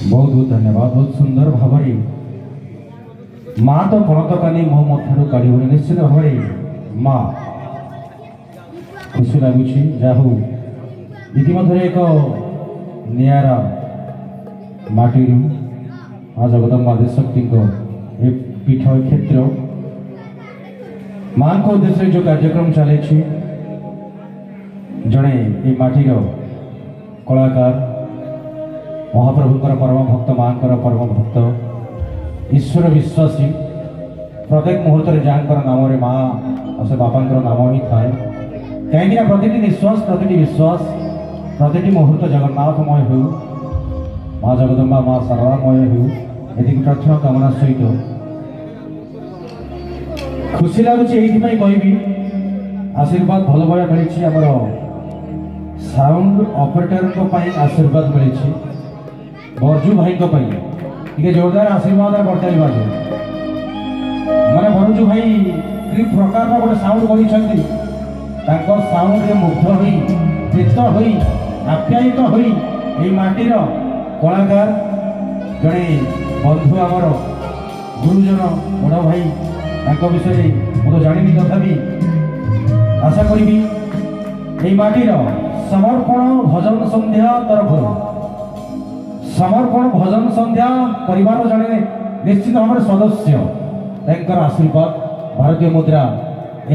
बहुत बहुत धन्यवाद। बहुत सुंदर भाव माँ तो पणतकानी मो मध्य काढ़ निश्चित भाव माँ खुशी लगुच जाहू इतिमध्य एक निरा माटी माँ जगदम्बा देशक्ति पीठ क्षेत्र माँ को उद्देश्य जो कार्यक्रम चले जड़े ये माटीर कलाकार महाप्रभुकर परम भक्त माँ परम भक्त ईश्वर विश्वासी प्रत्येक मुहूर्त जहाँ नाम माँ से बापा नाम ही थाए कहीं प्रति निश्वास प्रति विश्वास प्रति मुहूर्त जगन्नाथमय हो माँ जगदम्बा माँ सारलामय हो ये प्रार्थना कामना सहित खुशी लगुच ये कहबी आशीर्वाद भल भाया मिली आमर साउंड ऑपरेटर आशीर्वाद मिली बरजू भाई टे जोरदार आशीर्वाद बर्ताई बाजू मैंने बरजू भाई कि प्रकार गोटे साउंड कर साउंड मुग्ध हो प्रीत हो आप्यायित हो माटीर कलाकार जड़े बंधु आमर गुरुजन बड़ भाई विषय मुझे जानी तथापि आशा करी माटीर समर्पण भजन संध्या तरफ समर्पण भजन संध्या परिवार जड़े निश्चित भाव सदस्य तर आशीर्वाद भारतीय मुद्रा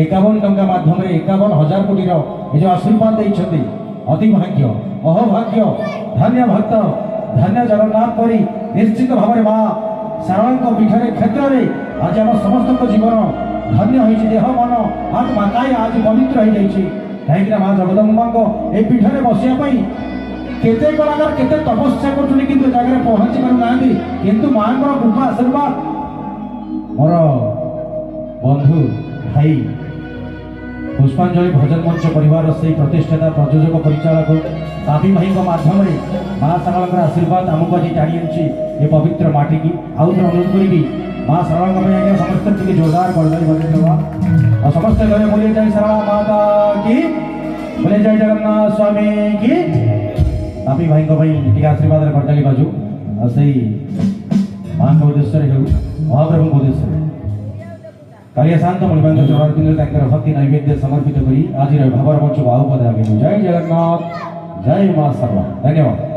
51 टंका माध्यम 51,000 कोटी ये जो आशीर्वाद देते अति भाग्य अहोभाग्य धन्य भक्त धन्य जगन्नाथ परी निश्चित भाव माँ सारा पीठरे क्षेत्र में आज आम समस्त जीवन धन्य हो देह मन आत्मा काय आज पवित्र हो कहीं माँ जगदम्बा ये पीठरे बसापी केते कलाकार केते तपस्या कर जगह पहुंची पाना किंतु माँ कृपा आशीर्वाद मोर बंधु भाई पुष्पांजलि भजन मंच परिवार से प्रतिष्ठाता प्रयोजक परिचालक तापी भाई माध्यम माँ सारा आशीर्वाद आमको आज जानी ये पवित्र माटी की आउ थे अनुरोध करी माँ सारा आज्ञा समस्त जोरदार कर समस्त गले बोले जय सारा माता की बोले जय जगन्नाथ स्वामी की तापी भाई टे आशीर्वाद करताली बाजू से माँ के उद्देश्य महाप्रभु के उद्देश्य कालिया शांत मणिमांग चरण भक्ति नैवेद्य समर्पित करी आज भावर मंच बाहुपद आगे जय जगन्नाथ जय माँ सर्वा धन्यवाद।